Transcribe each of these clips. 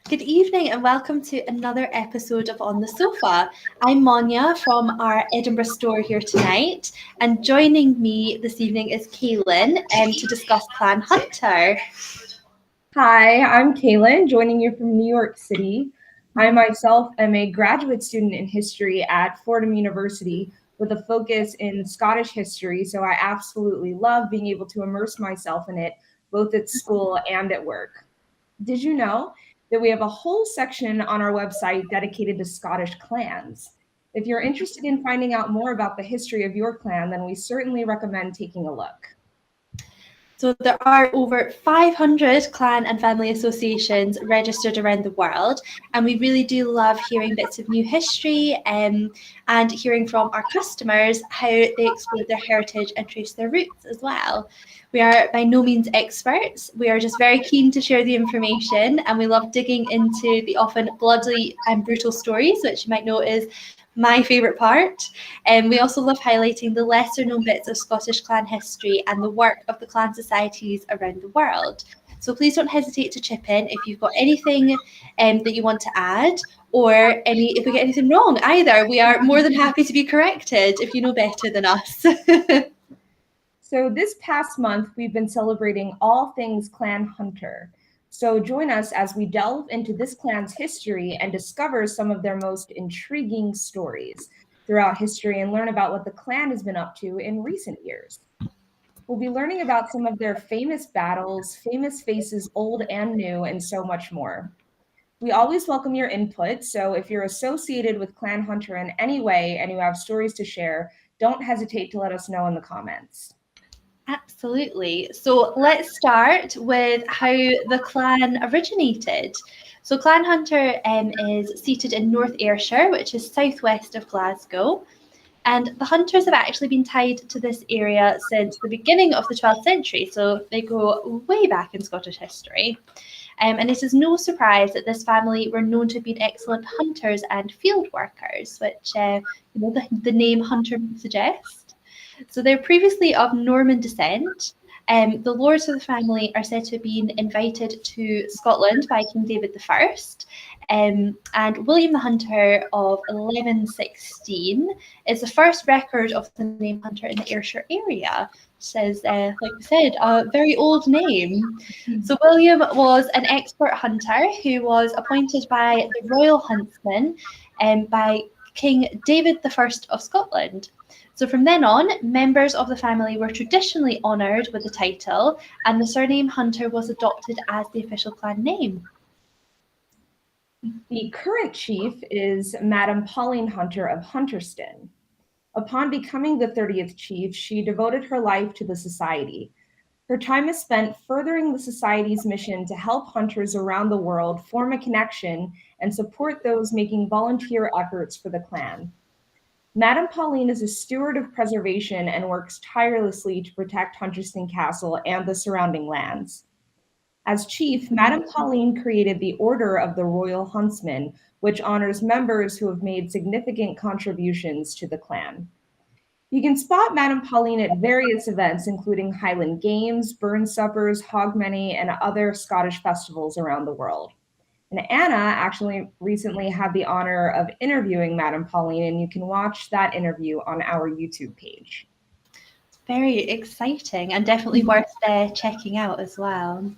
Good evening and welcome to another episode of On the Sofa. I'm Monja from our Edinburgh store here tonight, and joining me this evening is Kalyn to discuss Clan Hunter. Hi, I'm Kalyn, joining you from New York City. I myself am a graduate student in history at Fordham University with a focus in Scottish history, so I absolutely love being able to immerse myself in it, both at school and at work. Did you know that we have a whole section on our website dedicated to Scottish clans? If you're interested in finding out more about the history of your clan, then we certainly recommend taking a look. So there are over 500 clan and family associations registered around the world, and we really do love hearing bits of new history and hearing from our customers how they explore their heritage and trace their roots as well. We are by no means experts. We are just very keen to share the information, and we love digging into the often bloody and brutal stories, which you might know is my favourite part. And we also love highlighting the lesser known bits of Scottish clan history and the work of the clan societies around the world. So please don't hesitate to chip in if you've got anything that you want to add, or if we get anything wrong either. We are more than happy to be corrected if you know better than us. So this past month, we've been celebrating all things Clan Hunter. So join us as we delve into this clan's history and discover some of their most intriguing stories throughout history and learn about what the clan has been up to in recent years. We'll be learning about some of their famous battles, famous faces, old and new, and so much more. We always welcome your input, so if you're associated with Clan Hunter in any way and you have stories to share, don't hesitate to let us know in the comments. Absolutely. So let's start with how the clan originated. So Clan Hunter is seated in North Ayrshire, which is southwest of Glasgow. And the Hunters have actually been tied to this area since the beginning of the 12th century. So they go way back in Scottish history. And it is no surprise that this family were known to have been excellent hunters and field workers, which the name Hunter suggests. So they're previously of Norman descent. The lords of the family are said to have been invited to Scotland by King David I. And William the Hunter of 1116 is the first record of the name Hunter in the Ayrshire area. Says, like we said, a very old name. So William was an expert hunter who was appointed by the Royal Huntsman by King David I of Scotland. So from then on, members of the family were traditionally honoured with the title, and the surname Hunter was adopted as the official clan name. The current chief is Madame Pauline Hunter of Hunterston. Upon becoming the 30th chief, she devoted her life to the society. Her time is spent furthering the society's mission to help hunters around the world form a connection and support those making volunteer efforts for the clan. Madame Pauline is a steward of preservation and works tirelessly to protect Hunterston Castle and the surrounding lands. As chief, Madame Pauline created the Order of the Royal Huntsman, which honors members who have made significant contributions to the clan. You can spot Madame Pauline at various events, including Highland Games, Burn Suppers, Hogmanay, and other Scottish festivals around the world. And Anna actually recently had the honor of interviewing Madame Pauline, and you can watch that interview on our YouTube page. Very exciting and definitely worth checking out as well.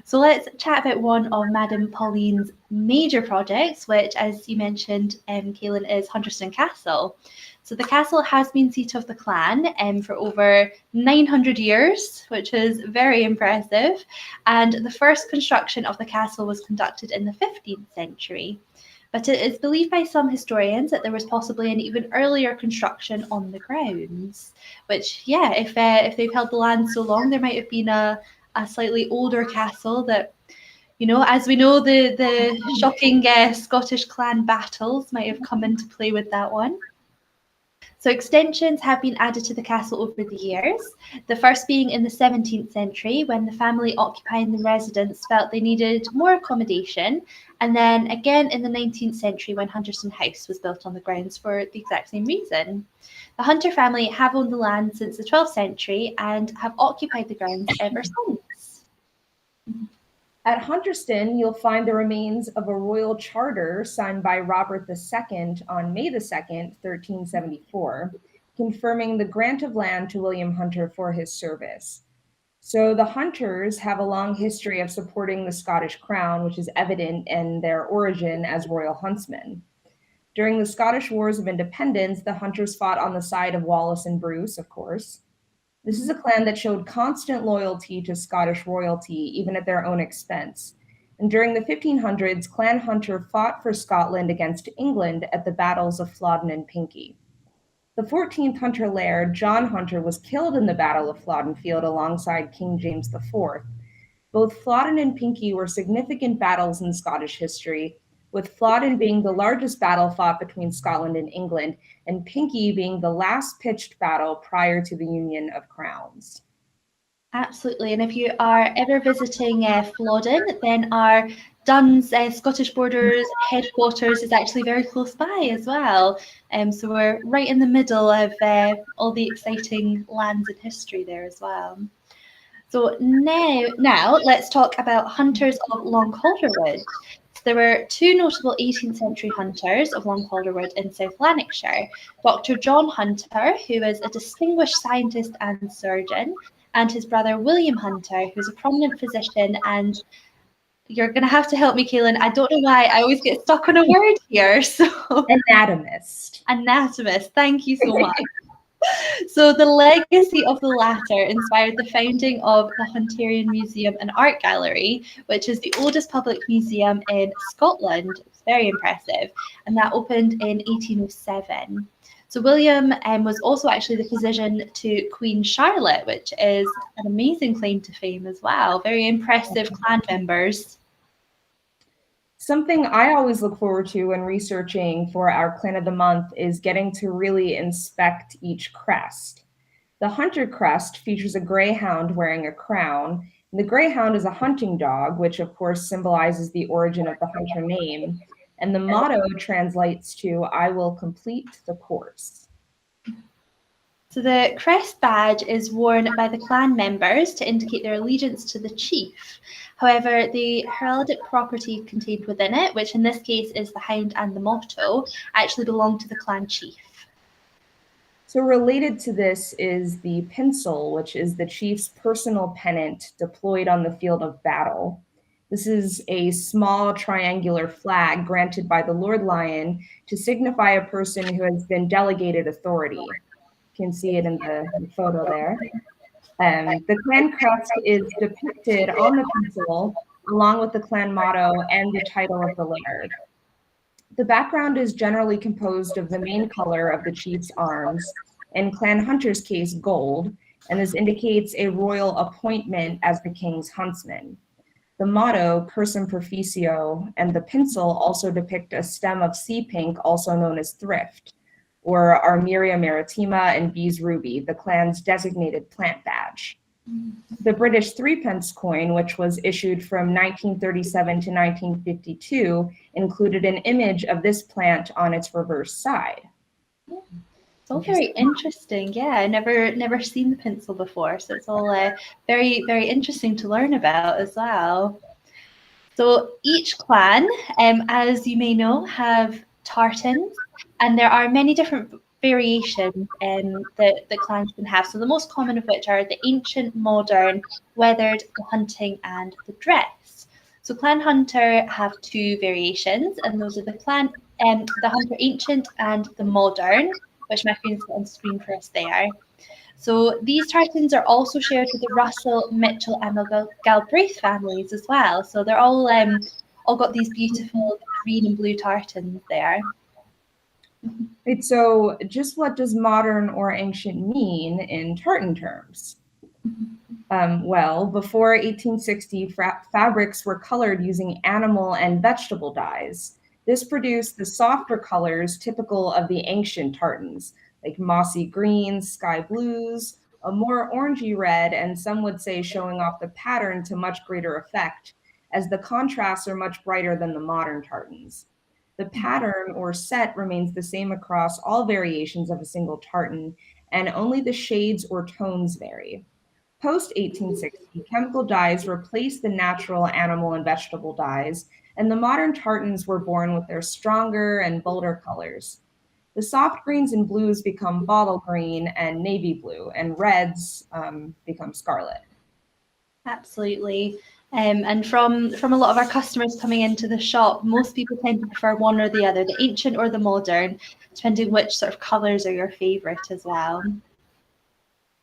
So let's chat about one of Madame Pauline's major projects, which, as you mentioned, Kalyn, is Hunterston Castle. So the castle has been seat of the clan for over 900 years, which is very impressive. And the first construction of the castle was conducted in the 15th century. But it is believed by some historians that there was possibly an even earlier construction on the grounds, which, yeah, if they've held the land so long, there might have been a slightly older castle that, as we know, the shocking Scottish clan battles might have come into play with that one. So extensions have been added to the castle over the years, the first being in the 17th century when the family occupying the residence felt they needed more accommodation, and then again in the 19th century when Hunterston House was built on the grounds for the exact same reason. The Hunter family have owned the land since the 12th century and have occupied the grounds ever since. At Hunterston, you'll find the remains of a royal charter signed by Robert II on May the 2nd, 1374, confirming the grant of land to William Hunter for his service. So the Hunters have a long history of supporting the Scottish crown, which is evident in their origin as Royal Huntsmen. During the Scottish Wars of Independence, the Hunters fought on the side of Wallace and Bruce, of course. This is a clan that showed constant loyalty to Scottish royalty, even at their own expense. And during the 1500s, Clan Hunter fought for Scotland against England at the battles of Flodden and Pinkie. The 14th Hunter laird, John Hunter, was killed in the Battle of Flodden Field alongside King James IV. Both Flodden and Pinkie were significant battles in Scottish history, with Flodden being the largest battle fought between Scotland and England, and Pinkie being the last pitched battle prior to the Union of Crowns. Absolutely. And if you are ever visiting Flodden, then our Dunn's Scottish Borders headquarters is actually very close by as well. So we're right in the middle of all the exciting lands and history there as well. So now let's talk about hunters of Long Calderwood. There were two notable 18th century hunters of Long Calderwood in South Lanarkshire, Dr. John Hunter, who was a distinguished scientist and surgeon, and his brother William Hunter, who's a prominent physician. And you're going to have to help me, Kalyn. I don't know why I always get stuck on a word here. So Anatomist. Anatomist. Thank you so much. So the legacy of the latter inspired the founding of the Hunterian Museum and Art Gallery, which is the oldest public museum in Scotland. It's very impressive. And that opened in 1807. So William was also actually the physician to Queen Charlotte, which is an amazing claim to fame as well. Very impressive clan members. Something I always look forward to when researching for our Clan of the Month is getting to really inspect each crest. The Hunter crest features a greyhound wearing a crown. And the greyhound is a hunting dog, which of course symbolizes the origin of the Hunter name. And the motto translates to, "I will complete the course." So the crest badge is worn by the clan members to indicate their allegiance to the chief. However, the heraldic property contained within it, which in this case is the hound and the motto, actually belong to the clan chief. So related to this is the pinsel, which is the chief's personal pennant deployed on the field of battle. This is a small triangular flag granted by the Lord Lion to signify a person who has been delegated authority. You can see it in the photo there. The clan crest is depicted on the pencil, along with the clan motto and the title of the laird. The background is generally composed of the main color of the chief's arms, in Clan Hunter's case, gold, and this indicates a royal appointment as the king's huntsman. The motto, Cursum Perficio, and the pencil also depict a stem of sea pink, also known as thrift, or Armeria maritima and Bees ruby, the clan's designated plant badge. The British threepence coin, which was issued from 1937 to 1952, included an image of this plant on its reverse side. It's all very interesting. Yeah, I never seen the pencil before, so it's all very, very interesting to learn about as well. So each clan, as you may know, have tartans, and there are many different variations that clans can have. So the most common of which are the ancient, modern, weathered, the hunting, and the dress. So Clan Hunter have two variations, and those are the Hunter Ancient and the Modern, which my friends put on screen for us there. So these tartans are also shared with the Russell, Mitchell, and the Galbraith families as well. So they're all got these beautiful green and blue tartans there. Right, so just what does modern or ancient mean in tartan terms? Well, before 1860, fabrics were colored using animal and vegetable dyes. This produced the softer colors typical of the ancient tartans, like mossy greens, sky blues, a more orangey red, and some would say showing off the pattern to much greater effect, as the contrasts are much brighter than the modern tartans. The pattern or set remains the same across all variations of a single tartan, and only the shades or tones vary. Post 1860, chemical dyes replaced the natural animal and vegetable dyes, and the modern tartans were born with their stronger and bolder colors. The soft greens and blues become bottle green and navy blue, and reds become scarlet. Absolutely. And from a lot of our customers coming into the shop, most people tend to prefer one or the other, the ancient or the modern, depending which sort of colours are your favourite as well.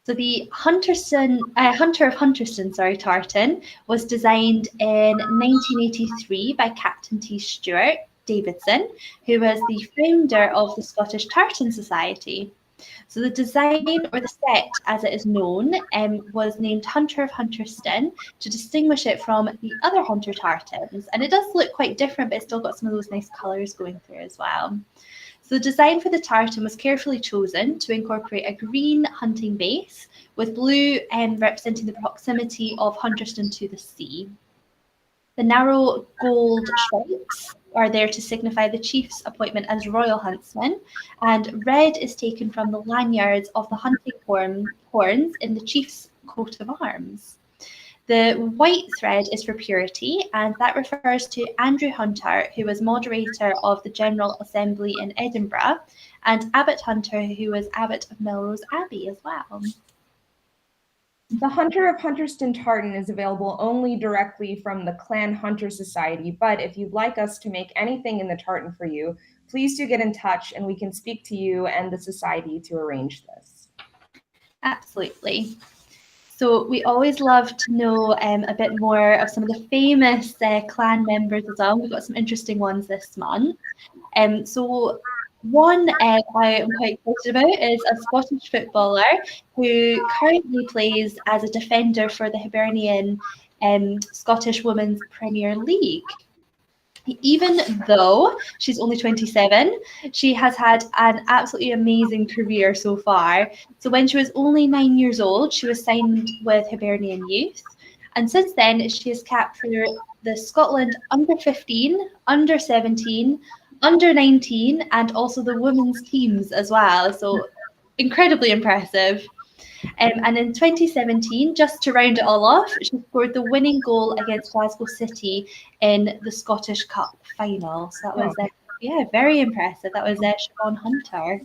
So the Hunter of Hunterston, tartan was designed in 1983 by Captain T. Stuart Davidson, who was the founder of the Scottish Tartan Society. So the design, or the set as it is known, was named Hunter of Hunterston to distinguish it from the other Hunter tartans. And it does look quite different, but it's still got some of those nice colours going through as well. So the design for the tartan was carefully chosen to incorporate a green hunting base with blue representing the proximity of Hunterston to the sea. The narrow gold stripes are there to signify the chief's appointment as Royal Huntsman, and red is taken from the lanyards of the hunting horns in the chief's coat of arms. The white thread is for purity, and that refers to Andrew Hunter, who was moderator of the General Assembly in Edinburgh, and Abbot Hunter, who was Abbot of Melrose Abbey as well. The Hunter of Hunterston tartan is available only directly from the Clan Hunter Society, but if you'd like us to make anything in the tartan for you, please do get in touch and we can speak to you and the society to arrange this. Absolutely. So we always love to know a bit more of some of the famous clan members as well. We've got some interesting ones this month. So one I am quite excited about is a Scottish footballer who currently plays as a defender for the Hibernian Scottish Women's Premier League. Even though she's only 27, she has had an absolutely amazing career so far. So when she was only 9 years old, she was signed with Hibernian Youth. And since then, she has capped for the Scotland under 15, under 17, under 19, and also the women's teams as well. So incredibly impressive. And in 2017, just to round it all off, she scored the winning goal against Glasgow City in the Scottish Cup final. So that was, very impressive. That was Shawn Hunter.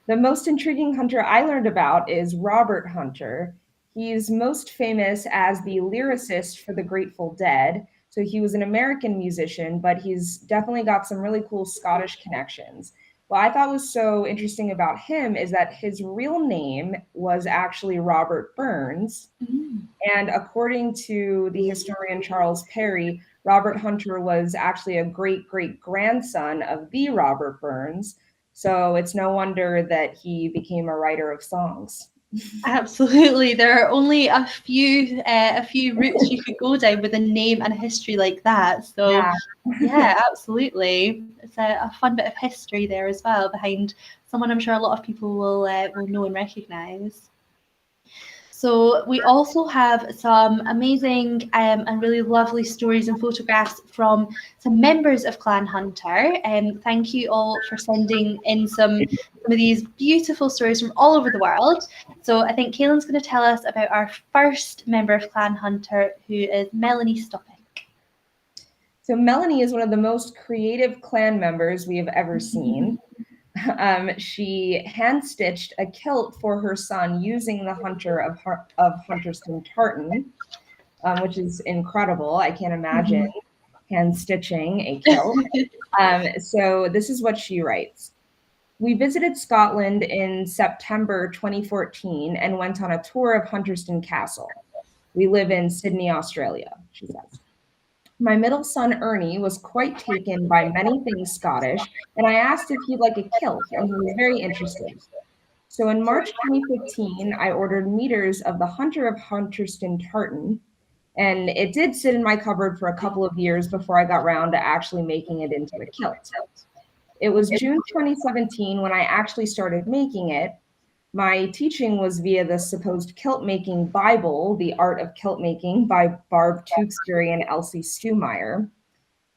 The most intriguing hunter I learned about is Robert Hunter. He's most famous as the lyricist for the Grateful Dead. So he was an American musician, but he's definitely got some really cool Scottish connections. What I thought was so interesting about him is that his real name was actually Robert Burns. Mm. And according to the historian Charles Perry, Robert Hunter was actually a great-great-grandson of the Robert Burns. So it's no wonder that he became a writer of songs. Absolutely. There are only a few routes you could go down with a name and a history like that. So yeah, absolutely. It's a fun bit of history there as well behind someone I'm sure a lot of people will know and recognize. So we also have some amazing and really lovely stories and photographs from some members of Clan Hunter. Thank you all for sending in some of these beautiful stories from all over the world. So I think Kalyn's going to tell us about our first member of Clan Hunter, who is Melanie Stoppick. So Melanie is one of the most creative clan members we have ever seen. She hand-stitched a kilt for her son using the Hunter of Hunterston tartan, which is incredible. I can't imagine hand-stitching a kilt. So this is what she writes. We visited Scotland in September 2014 and went on a tour of Hunterston Castle. We live in Sydney, Australia, she says. My middle son, Ernie, was quite taken by many things Scottish, and I asked if he'd like a kilt, and he was very interested. So in March 2015, I ordered meters of the Hunter of Hunterston tartan, and it did sit in my cupboard for a couple of years before I got around to actually making it into a kilt. It was June 2017 when I actually started making it. My teaching was via the supposed kilt making Bible, The Art of Kilt Making by Barb Tewksbury and Elsie Stumeyer.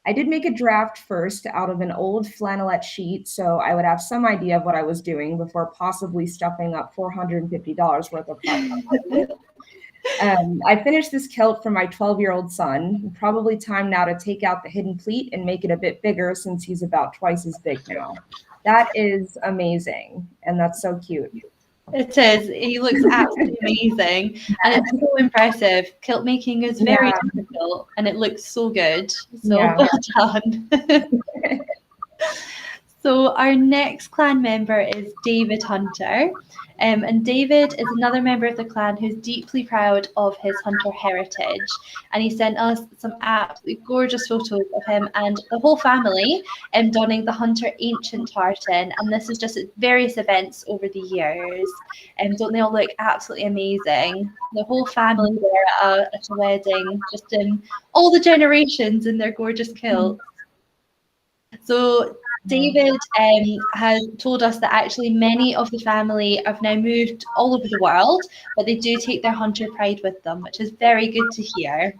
I did make a draft first out of an old flannelette sheet, so I would have some idea of what I was doing before possibly stuffing up $450 worth of parts. I finished this kilt for my 12-year-old son. Probably time now to take out the hidden pleat and make it a bit bigger since he's about twice as big now. That is amazing, and that's so cute. It is. He looks absolutely amazing, and it's so impressive. Kilt making is very difficult, and it looks so good. So well done. So our next clan member is David Hunter. And David is another member of the clan who's deeply proud of his hunter heritage. And he sent us some absolutely gorgeous photos of him and the whole family donning the Hunter ancient tartan. And this is just at various events over the years. And don't they all look absolutely amazing? The whole family there at a wedding, just in all the generations in their gorgeous kilts. So David has told us that actually many of the family have now moved all over the world, but they do take their hunter pride with them, which is very good to hear.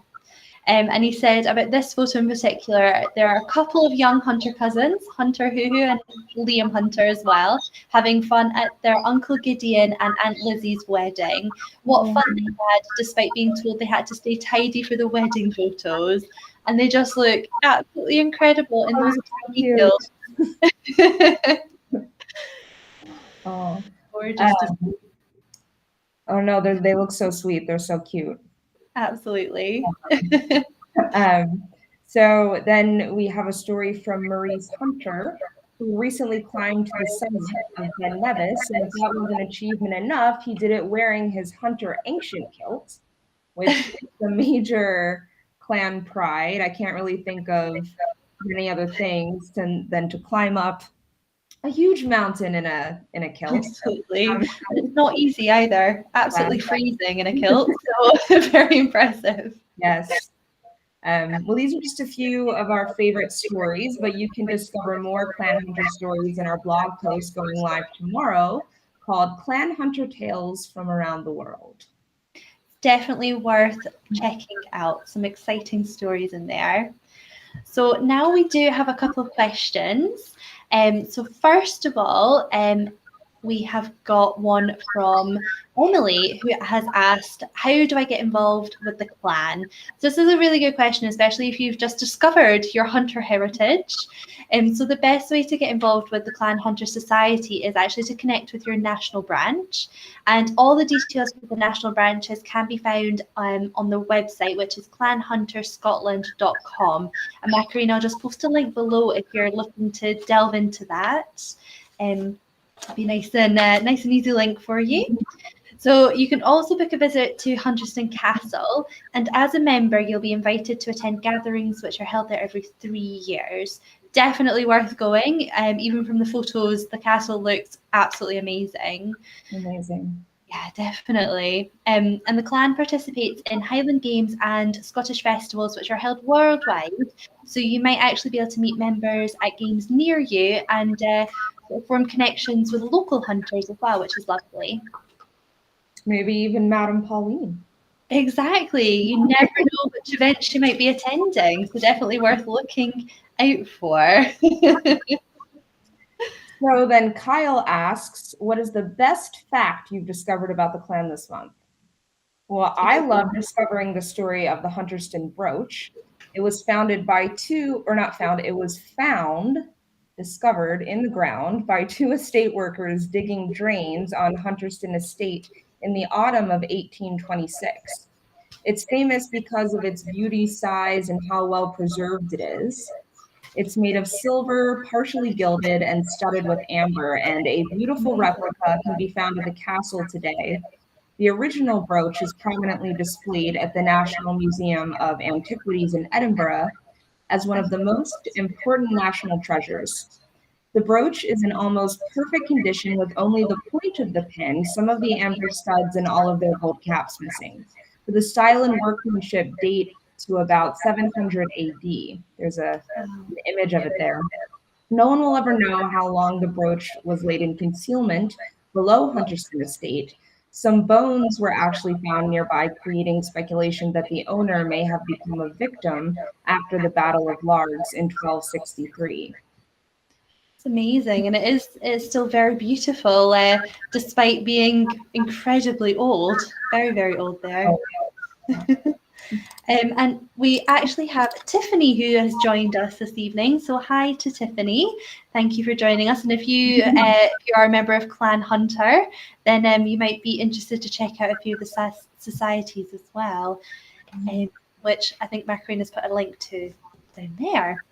And he said about this photo in particular, there are a couple of young Hunter cousins, Hunter Hoo and Liam Hunter as well, having fun at their Uncle Gideon and Aunt Lizzie's wedding. What fun they had, despite being told they had to stay tidy for the wedding photos. And they just look absolutely incredible in those details. Oh, gorgeous. Oh no, they look so sweet. They're so cute. Absolutely. So then we have a story from Maurice Hunter, who recently climbed to the summit of Ben Nevis, and if that wasn't achievement enough, he did it wearing his Hunter ancient kilt, which is a major clan pride. I can't really think of any other things than to climb up a huge mountain in a kilt. Absolutely. It's not easy either. Absolutely freezing in a kilt. So very impressive. Yes. Well, these are just a few of our favorite stories, but you can discover more Clan Hunter stories in our blog post going live tomorrow called Clan Hunter Tales from Around the World. Definitely worth checking out. Some exciting stories in there. So now we do have a couple of questions. So first of all, we have got one from Emily, who has asked, how do I get involved with the clan? So this is a really good question, especially if you've just discovered your hunter heritage. So the best way to get involved with the Clan Hunter Society is actually to connect with your national branch. And all the details for the national branches can be found on the website, which is clanhunterscotland.com. And Macarena, I'll just post a link below if you're looking to delve into that. It'll be nice and easy link for you. So you can also book a visit to Hunterston Castle, and as a member, you'll be invited to attend gatherings which are held there every 3 years. Definitely worth going. Even from the photos, the castle looks absolutely amazing. Amazing. Yeah, definitely. And the clan participates in Highland Games and Scottish festivals, which are held worldwide. So you might actually be able to meet members at games near you and form connections with local hunters as well, which is lovely. Maybe even Madame Pauline. Exactly. You never know which event she might be attending. So definitely worth looking out for. So then Kyle asks, what is the best fact you've discovered about the clan this month? Well, I love discovering the story of the Hunterston brooch. It was discovered in the ground by 2 estate workers digging drains on Hunterston Estate in the autumn of 1826. It's famous because of its beauty, size, and how well preserved it is. It's made of silver, partially gilded and studded with amber, and a beautiful replica can be found at the castle today. The original brooch is prominently displayed at the National Museum of Antiquities in Edinburgh as one of the most important national treasures. The brooch is in almost perfect condition with only the point of the pin, some of the amber studs, and all of their gold caps missing. But the style and workmanship date to about 700 AD. There's an image of it there. No one will ever know how long the brooch was laid in concealment below Hunterston Estate, Some bones were actually found nearby, creating speculation that the owner may have become a victim after the Battle of Largs in 1263. It's amazing, and it's still very beautiful, despite being incredibly old. Very, very old there. And we actually have Tiffany who has joined us this evening. So hi to Tiffany. Thank you for joining us. And if you are a member of Clan Hunter, then you might be interested to check out a few of the societies as well, which I think Macarena has put a link to down there.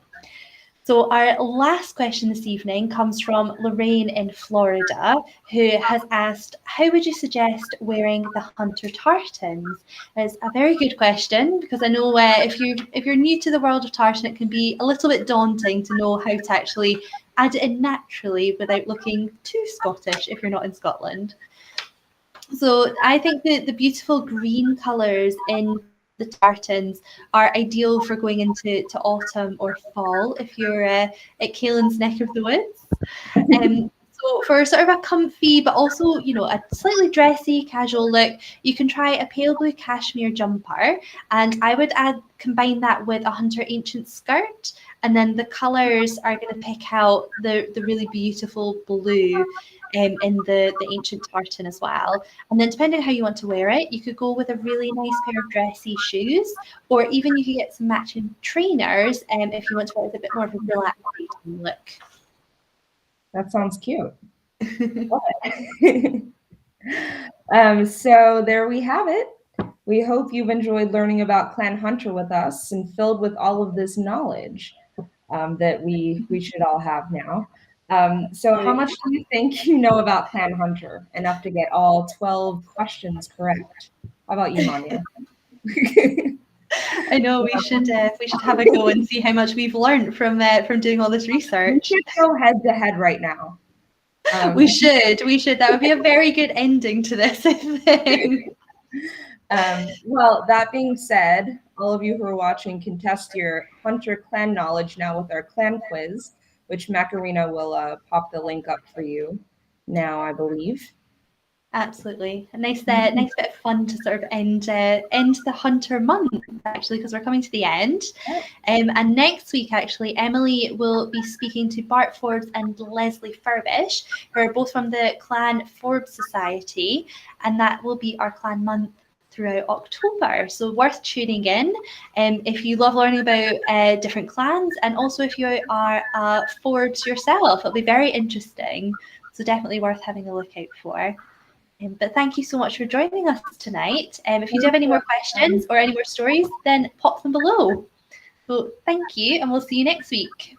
So our last question this evening comes from Lorraine in Florida, who has asked, how would you suggest wearing the Hunter tartans? It's a very good question, because I know if you're new to the world of tartan, it can be a little bit daunting to know how to actually add it in naturally without looking too Scottish if you're not in Scotland. So I think the beautiful green colours in the tartans are ideal for going into autumn or fall if you're at Kalyn's neck of the woods. So for sort of a comfy but also, a slightly dressy, casual look, you can try a pale blue cashmere jumper, and I would combine that with a Hunter ancient skirt, and then the colours are going to pick out the really beautiful blue in the ancient tartan as well. And then depending on how you want to wear it, you could go with a really nice pair of dressy shoes, or even you could get some matching trainers if you want to wear with a bit more of a relaxed look. That sounds cute. So there we have it. We hope you've enjoyed learning about Clan Hunter with us and filled with all of this knowledge that we should all have now. So how much do you think you know about Clan Hunter? Enough to get all 12 questions correct. How about you, Monja? I know we should have a go and see how much we've learned from doing all this research. We should go head to head right now. We should. That would be a very good ending to this, I think. Well, that being said, all of you who are watching can test your Hunter clan knowledge now with our clan quiz, which Macarena will pop the link up for you now, I believe. Absolutely. A nice bit of fun to sort of end the Hunter month, actually, because we're coming to the end. And next week, actually, Emily will be speaking to Bart Forbes and Leslie Furbish, who are both from the Clan Forbes Society, and that will be our clan month throughout October. So worth tuning in if you love learning about different clans, and also if you are Forbes yourself. It'll be very interesting. So definitely worth having a look out for. But thank you so much for joining us tonight. If you do have any more questions or any more stories, then pop them below. So thank you, and we'll see you next week.